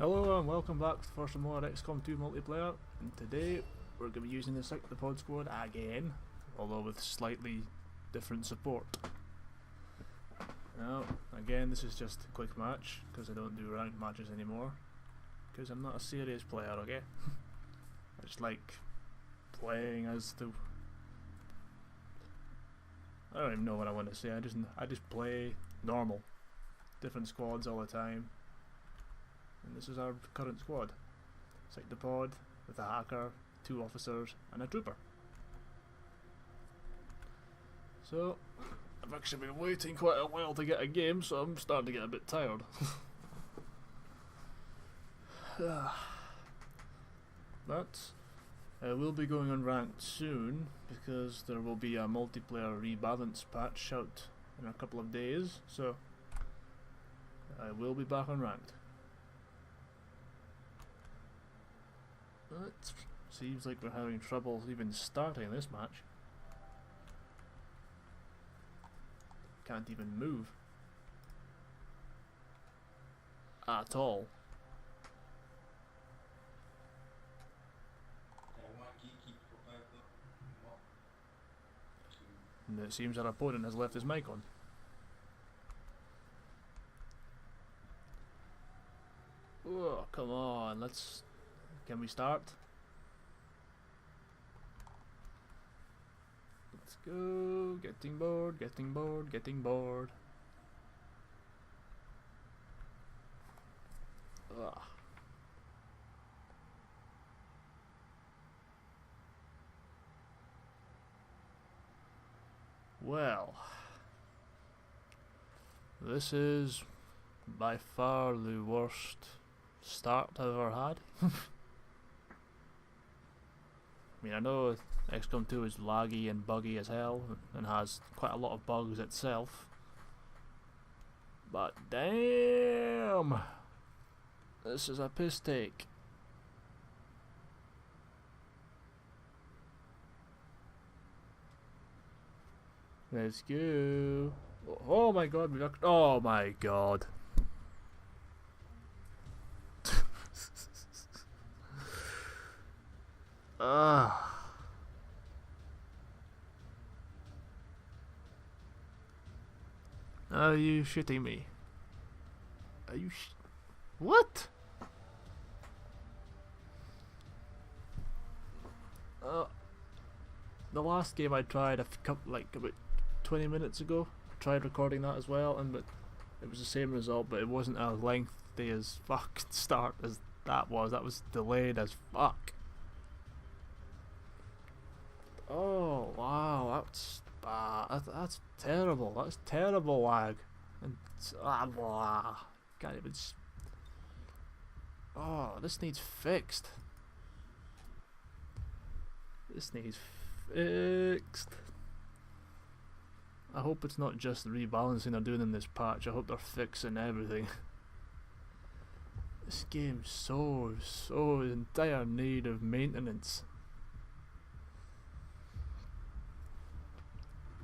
Hello and welcome back for some more Xcom2 multiplayer, and today we're going to be using the pod squad again, although with slightly different support. Now, again, this is just a quick match because I don't do ranked matches anymore because I'm not a serious player, okay? I just like playing as the... I don't even know what I want to say. I just play normal, different squads all the time. And this is our current squad. Xcom2 with a hacker, 2 officers and a trooper. So, I've actually been waiting quite a while to get a game, so I'm starting to get a bit tired. But I will be going on ranked soon because there will be a multiplayer rebalance patch out in a couple of days, so I will be back on ranked. It seems like we're having trouble even starting this match. Can't even move at all. And it seems our opponent has left his mic on. Oh, come on, can we start? Let's go. Getting bored, getting bored, getting bored. Ugh. Well, this is by far the worst start I've ever had. I mean, I know Xcom2 is laggy and buggy as hell and has quite a lot of bugs itself, but damn, this is a piss take. Let's go. Oh my god, oh my god. Ah. Are you shitting me? Are you what? The last game I tried like about 20 minutes ago, I tried recording that as well, and it was the same result, but it wasn't as lengthy as fucking start as that was. That was delayed as fuck. Oh wow, that's that's terrible. That's terrible lag, and can't even. Oh, this needs fixed. This needs fixed. I hope it's not just the rebalancing they're doing in this patch. I hope they're fixing everything. This game's so in dire need of maintenance.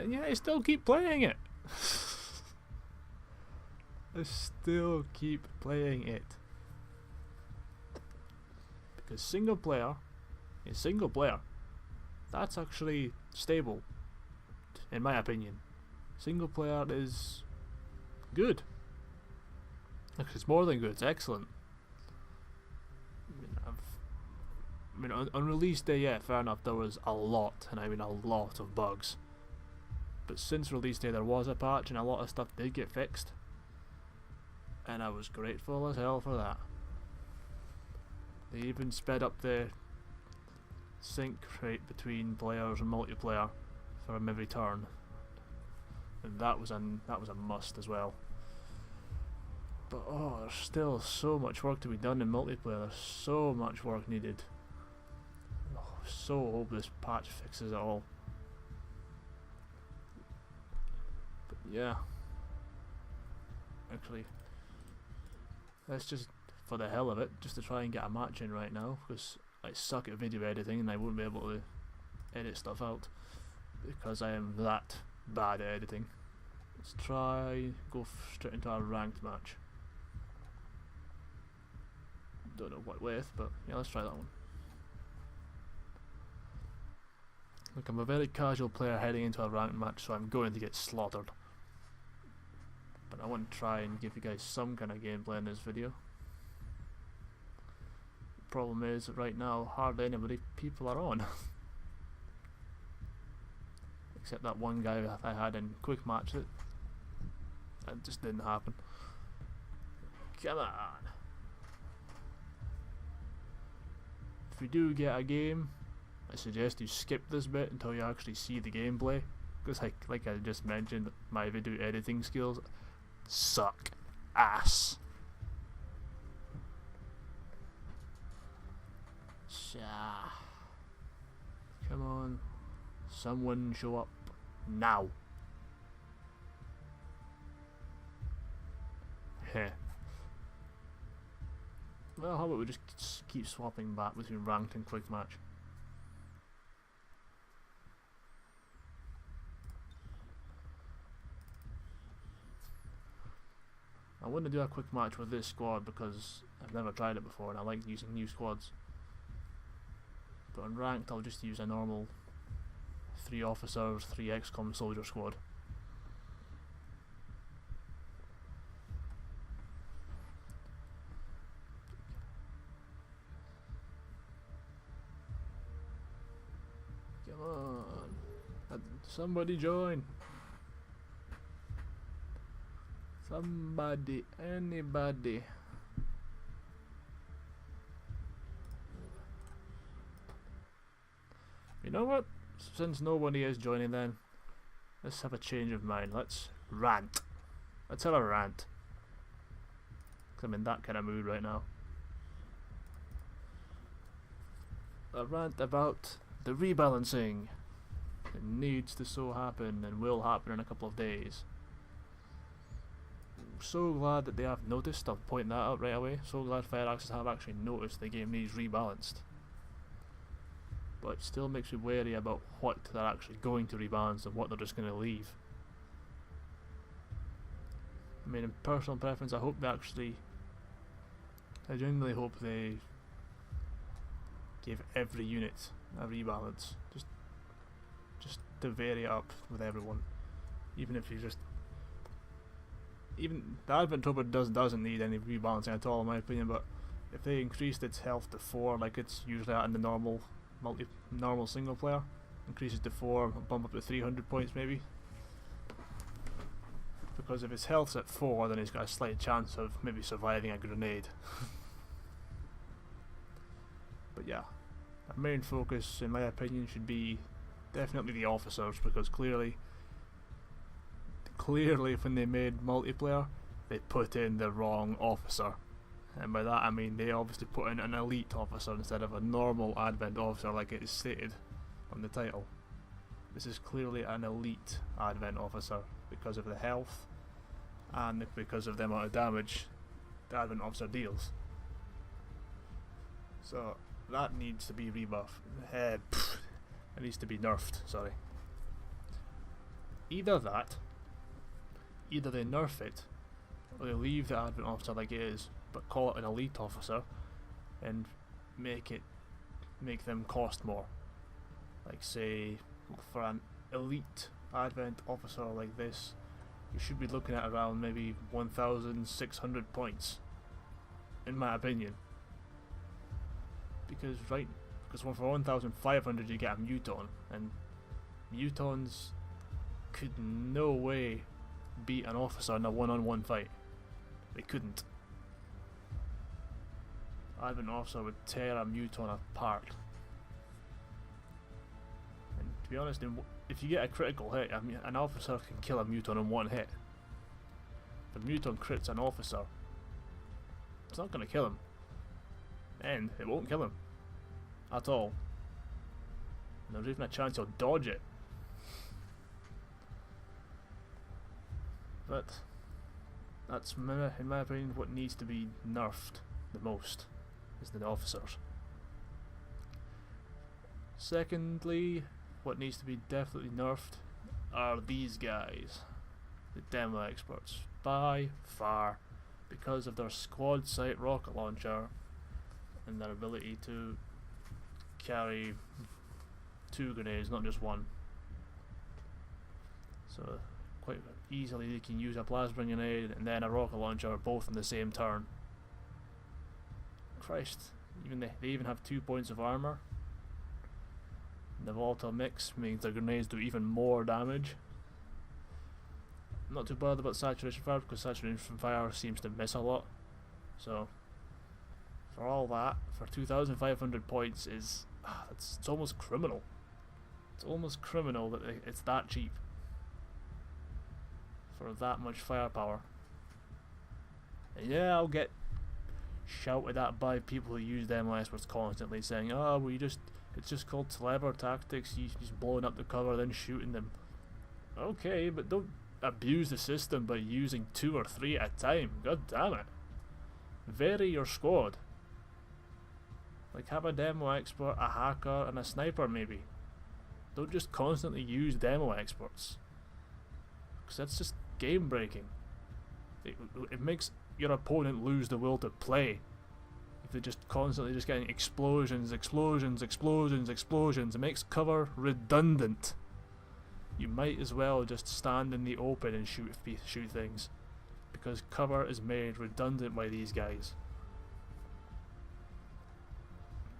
And yet I still keep playing it. I still keep playing it. Because single player is single player. That's actually stable, in my opinion. Single player is good. Actually, it's more than good, it's excellent. I mean, on release day, yeah, fair enough, there was a lot, and I mean a lot of bugs. But since release day there was a patch and a lot of stuff did get fixed, and I was grateful as hell for that. They even sped up the sync rate between players and multiplayer for every turn, and that was a must as well. But oh, there's still so much work to be done in multiplayer. There's so much work needed. Oh, so hope this patch fixes it all. Yeah, actually, let's just, for the hell of it, just to try and get a match in right now, because I suck at video editing and I won't be able to edit stuff out because I am that bad at editing. Let's try go straight into our ranked match. Don't know what with, but yeah, let's try that one. Look, I'm a very casual player heading into a ranked match, so I'm going to get slaughtered. But I want to try and give you guys some kind of gameplay in this video. The problem is that right now hardly people are on. Except that one guy that I had in quick match that just didn't happen. Come on. If you do get a game, I suggest you skip this bit until you actually see the gameplay, because like I just mentioned, my video editing skills suck ass. Sha. Come on, someone show up now. Heh. Well, how about we just keep swapping back between ranked and quick match? I want to do a quick match with this squad because I've never tried it before and I like using new squads. But on ranked I'll just use a normal 3 officers, 3 XCOM soldier squad. Come on, somebody join. Somebody, anybody. You know what? Since nobody is joining then, let's have a change of mind. Let's rant. Let's have a rant. 'Cause I'm in that kind of mood right now. A rant about the rebalancing. It needs to so happen and will happen in a couple of days. So glad that they have noticed. I'll point that out right away. So glad Fireaxes have actually noticed the game needs rebalanced. But it still makes me wary about what they're actually going to rebalance and what they're just going to leave. I mean, in personal preference, I genuinely hope they give every unit a rebalance, just to vary it up with everyone. Even if you even the Advent Trooper doesn't need any rebalancing at all in my opinion, but if they increased its health to 4 like it's usually at in the normal single player, increases to 4, bump up to 300 points maybe. Because if his health's at 4 then he's got a slight chance of maybe surviving a grenade. But yeah, our main focus in my opinion should be definitely the officers, because clearly when they made multiplayer they put in the wrong officer, and by that I mean they obviously put in an elite officer instead of a normal Advent officer like it is stated on the title. This is clearly an elite Advent officer because of the health and because of the amount of damage the Advent officer deals. So that needs to be rebuffed. It needs to be nerfed, sorry. Either they nerf it, or they leave the Advent officer like it is, but call it an elite officer, and make them cost more. Like say, for an elite Advent officer like this, you should be looking at around maybe 1,600 points, in my opinion. Because for 1,500 you get a Muton, and Mutons could no way beat an officer in a one-on-one fight. They couldn't. Advent officer would tear a Muton apart. And to be honest, if you get a critical hit, I mean, an officer can kill a Muton in one hit. If a Muton crits an officer, it's not going to kill him. And it won't kill him at all. And there's even a chance he'll dodge it. But that's, in my opinion, what needs to be nerfed the most, is the officers. Secondly, what needs to be definitely nerfed are these guys, the demo experts. By far, because of their squad sight rocket launcher, and their ability to carry 2 grenades, not just one. So quite easily you can use a plasma grenade and then a rocket launcher both in the same turn. Christ, even they even have 2 points of armor. The volatile mix means their grenades do even more damage. I'm not too bothered about saturation fire because saturation fire seems to miss a lot. So for all that, for 2,500 points is it's almost criminal. It's almost criminal that it's that cheap for that much firepower. And yeah, I'll get shouted at by people who use demo experts constantly saying, "Oh, it's just called clever tactics. He's just blowing up the cover, then shooting them." Okay, but don't abuse the system by using 2 or 3 at a time. God damn it. Vary your squad. Like, have a demo expert, a hacker, and a sniper maybe. Don't just constantly use demo experts, because that's just game breaking. It makes your opponent lose the will to play if they're just constantly just getting explosions. It makes cover redundant. You might as well just stand in the open and shoot things, because cover is made redundant by these guys.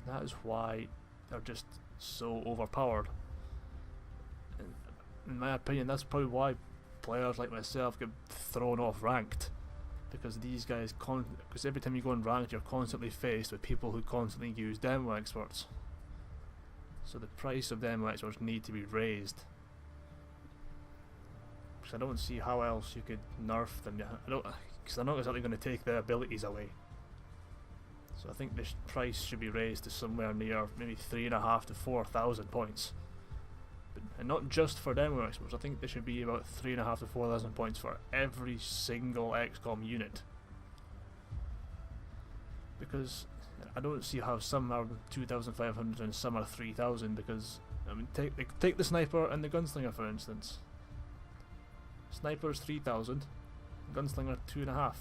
That is why they're just so overpowered. And in my opinion, that's probably why players like myself get thrown off ranked, because these guys because every time you go in ranked, you're constantly faced with people who constantly use demo experts. So the price of demo experts need to be raised, because I don't see how else you could nerf them. Because they're not exactly going to take their abilities away. So I think this price should be raised to somewhere near maybe 3,500 to 4,000 points. And not just for demo experts. I think there should be about 3,500 to 4,000 points for every single XCOM unit. Because I don't see how some are 2,500 and some are 3,000. Because I mean, take the sniper and the gunslinger for instance. Sniper is 3,000, gunslinger 2.5.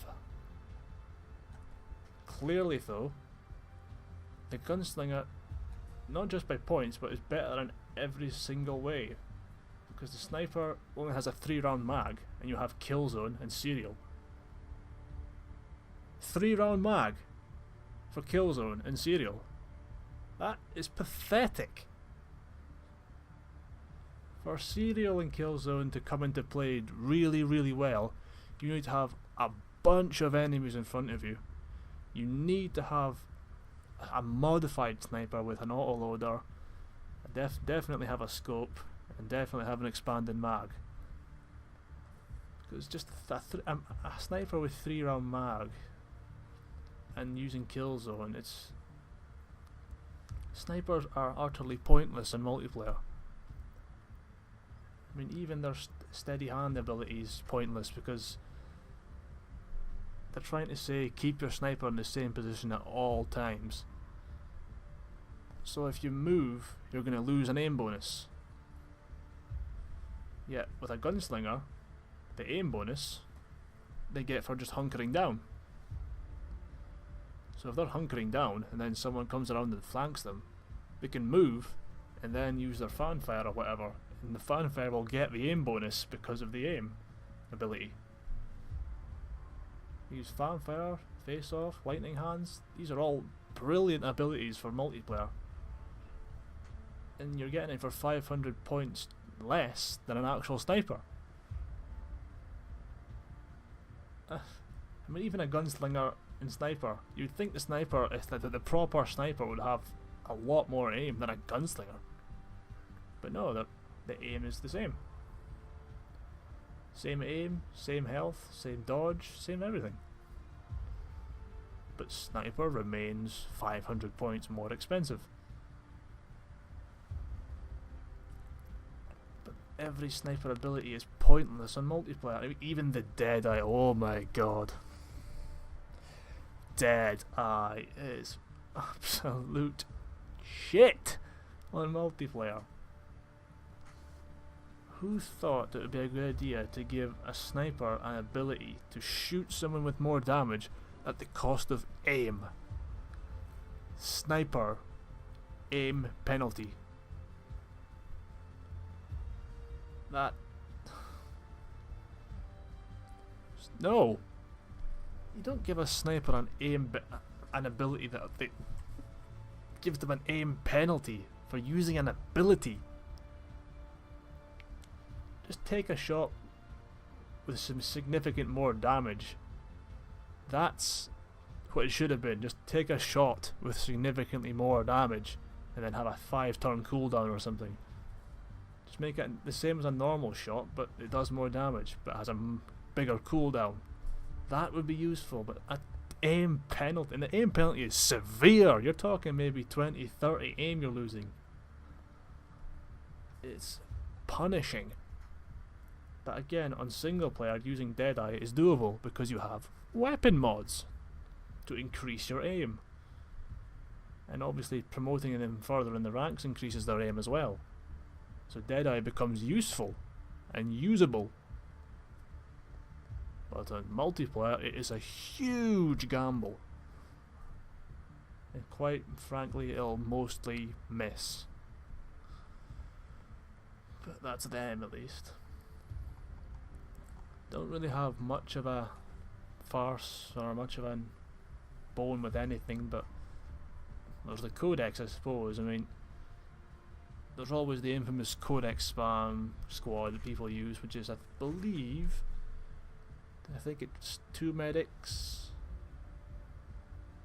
Clearly though, the gunslinger, not just by points, but is better in every single way, because the sniper only has a 3-round mag and you have kill zone and serial. 3-round mag for kill zone and serial. That is pathetic. For serial and kill zone to come into play really, really well, you need to have a bunch of enemies in front of you. You need to have a modified sniper with an autoloader, definitely have a scope, and definitely have an expanded mag. Because just a sniper with 3-round mag and using kill zone, snipers are utterly pointless in multiplayer. I mean, even their steady hand ability is pointless, because they're trying to say keep your sniper in the same position at all times. So if you move, you're going to lose an aim bonus. Yet with a gunslinger, the aim bonus they get for just hunkering down. So if they're hunkering down and then someone comes around and flanks them, they can move and then use their fanfare or whatever, and the fanfare will get the aim bonus because of the aim ability. Use fanfare, face off, lightning hands, these are all brilliant abilities for multiplayer, and you're getting it for 500 points less than an actual sniper. I mean, even a gunslinger and sniper, you'd think the sniper, the proper sniper would have a lot more aim than a gunslinger, but no, the aim is the same. Same aim, same health, same dodge, same everything. But sniper remains 500 points more expensive. But every sniper ability is pointless on multiplayer. I mean, even the Deadeye, oh my god. Deadeye is absolute shit on multiplayer. Who thought that it would be a good idea to give a sniper an ability to shoot someone with more damage at the cost of aim? sniper aim penalty. That... No! You don't give a sniper an an ability that gives them an aim penalty for using an ability. Just take a shot with some significant more damage. That's what it should have been. Just take a shot with significantly more damage and then have a 5-turn cooldown or something. Just make it the same as a normal shot, but it does more damage, but has a bigger cooldown. That would be useful, but an aim penalty, and the aim penalty is severe. You're talking maybe 20, 30 aim you're losing. It's punishing. But again, on single player, using Deadeye is doable because you have weapon mods to increase your aim. And obviously promoting them further in the ranks increases their aim as well. So Deadeye becomes useful and usable. But on multiplayer, it is a huge gamble. And quite frankly, it'll mostly miss. But that's them at least. Don't really have much of a farce or much of a bone with anything, but there's the codex, I suppose. I mean, there's always the infamous codex spam squad that people use, which is, I think it's 2 medics.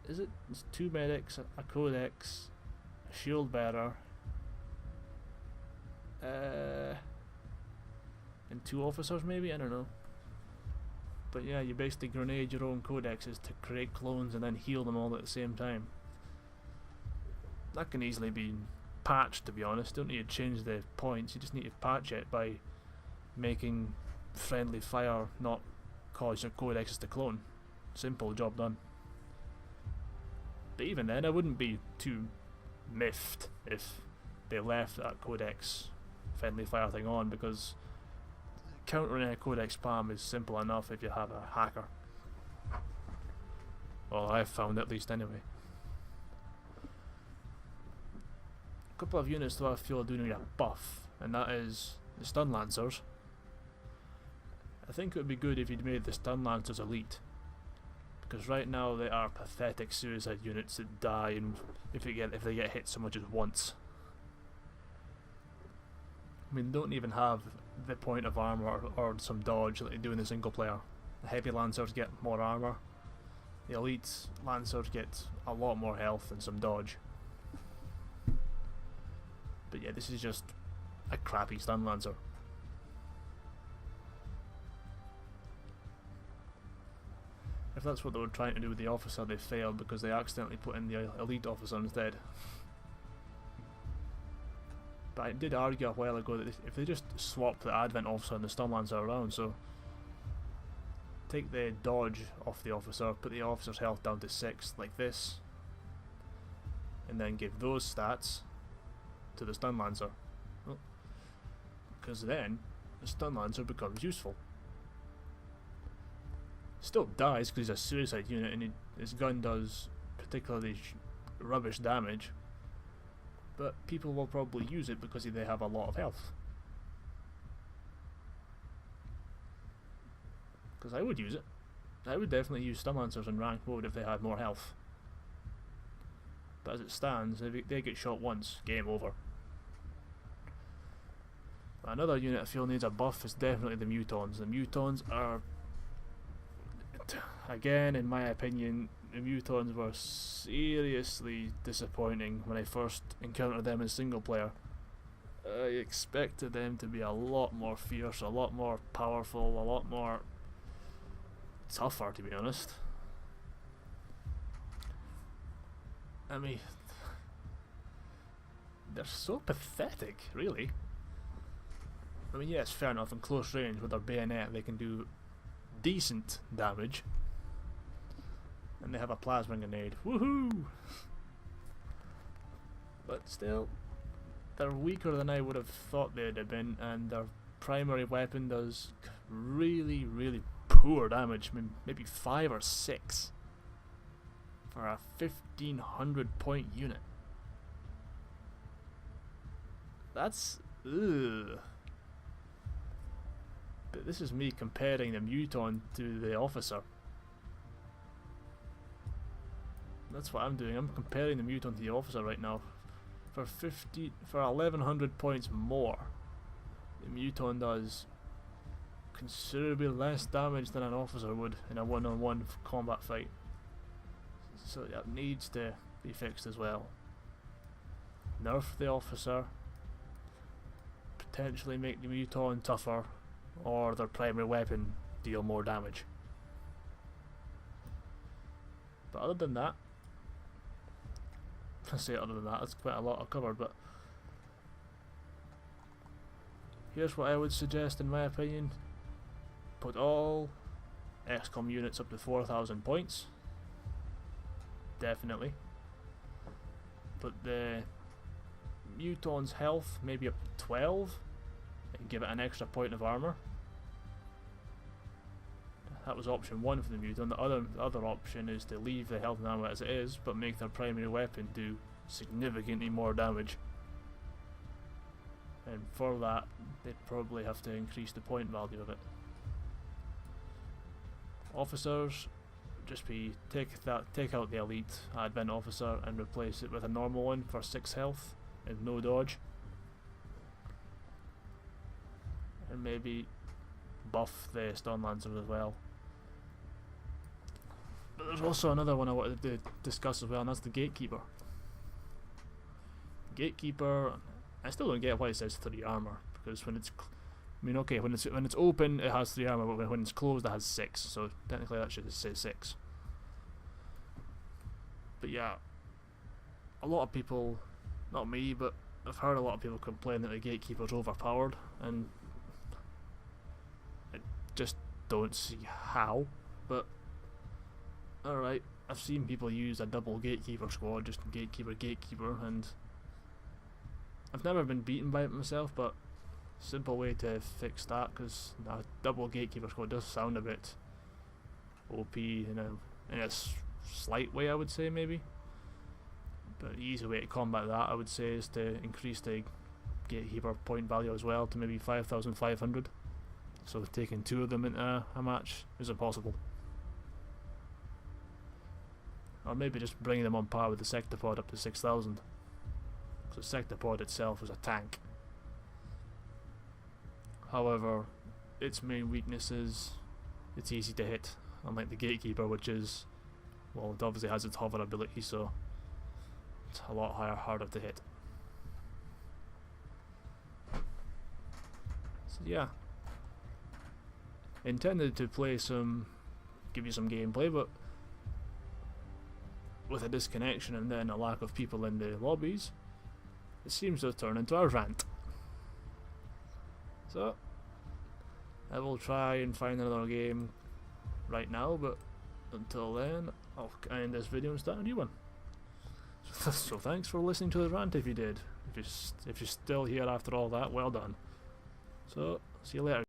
Is it? It's 2 medics, a codex, a shield bearer, and 2 officers maybe? I don't know. But yeah, you basically grenade your own codexes to create clones and then heal them all at the same time. That can easily be patched, to be honest. You don't need to change the points, you just need to patch it by making friendly fire not cause your codexes to clone. Simple, job done. But even then, I wouldn't be too miffed if they left that codex friendly fire thing on, because countering a codex spam is simple enough if you have a hacker. Well, I've found at least anyway. A couple of units though I feel do need a buff, and that is the stun lancers. I think it would be good if you'd made the stun lancers elite, because right now they are pathetic suicide units that die and if they get hit so much as once. I mean, they don't even have the point of armor or some dodge like they do in the single player. The heavy lancers get more armor. The elite lancers get a lot more health and some dodge. But yeah, this is just a crappy stun lancer. If that's what they were trying to do with the officer, they failed because they accidentally put in the elite officer instead. But I did argue a while ago that if they just swap the Advent officer and the stun lancer around, so take the dodge off the officer, put the officer's health down to 6 like this, and then give those stats to the stun lancer, because then the stun lancer becomes useful. Still dies because he's a suicide unit and his gun does particularly rubbish damage, but people will probably use it because they have a lot of health. Because I would use it. I would definitely use stun lancers in rank mode if they had more health. But as it stands, if they get shot once, game over. Another unit I feel needs a buff is definitely the mutons. The mutons are, again, in my opinion, the mutons were seriously disappointing when I first encountered them in single player. I expected them to be a lot more fierce, a lot more powerful, a lot more tougher, to be honest. I mean, they're so pathetic, really. I mean, yes, fair enough, in close range with their bayonet they can do decent damage. And they have a plasma grenade. Woohoo! But still, they're weaker than I would have thought they'd have been, and their primary weapon does really, really poor damage. I mean, maybe 5 or 6. for a 1500 point unit. That's ugh. But this is me comparing the Muton to the officer. That's what I'm doing. I'm comparing the Muton to the officer right now. For 1100 points more, the Muton does considerably less damage than an officer would in a one-on-one combat fight. So that needs to be fixed as well. Nerf the officer, potentially make the Muton tougher, or their primary weapon deal more damage. But other than that, I say other than that, that's quite a lot I've covered, but here's what I would suggest in my opinion. Put all XCOM units up to 4000 points. Definitely. Put the Muton's health maybe up to 12 and give it an extra point of armor. That was option 1 for the Muton. The other option is to leave the health and armor as it is, but make their primary weapon do significantly more damage. And for that, they'd probably have to increase the point value of it. Officers, just take out the elite advent officer and replace it with a normal one for 6 health and no dodge. And maybe buff the Stun Lancers as well. But there's also another one I wanted to discuss as well, and that's the Gatekeeper. Gatekeeper, I still don't get why it says 3 armor, because when it's, I mean, okay, when it's open it has 3 armor, but when it's closed it has 6, so technically that should say 6. But yeah, a lot of people, not me, but I've heard a lot of people complain that the Gatekeeper's overpowered, and I just don't see how, but alright, I've seen people use a double Gatekeeper squad, just Gatekeeper, and I've never been beaten by it myself, but simple way to fix that, because a double Gatekeeper squad does sound a bit OP in a slight way, I would say, maybe. But the easy way to combat that, I would say, is to increase the Gatekeeper point value as well to maybe 5,500. So taking 2 of them into a match is impossible. Or maybe just bringing them on par with the Sectopod up to 6,000. So Sectopod itself is a tank. However, its main weakness is it's easy to hit, unlike the Gatekeeper, which is, well, it obviously has its hover ability, so it's a lot harder to hit. So yeah, intended to give you some gameplay, but with a disconnection and then a lack of people in the lobbies, it seems to have turned into a rant. So I will try and find another game right now, but until then I'll end this video and start a new one. So thanks for listening to the rant if you did. If you're still here after all that, well done. So see you later.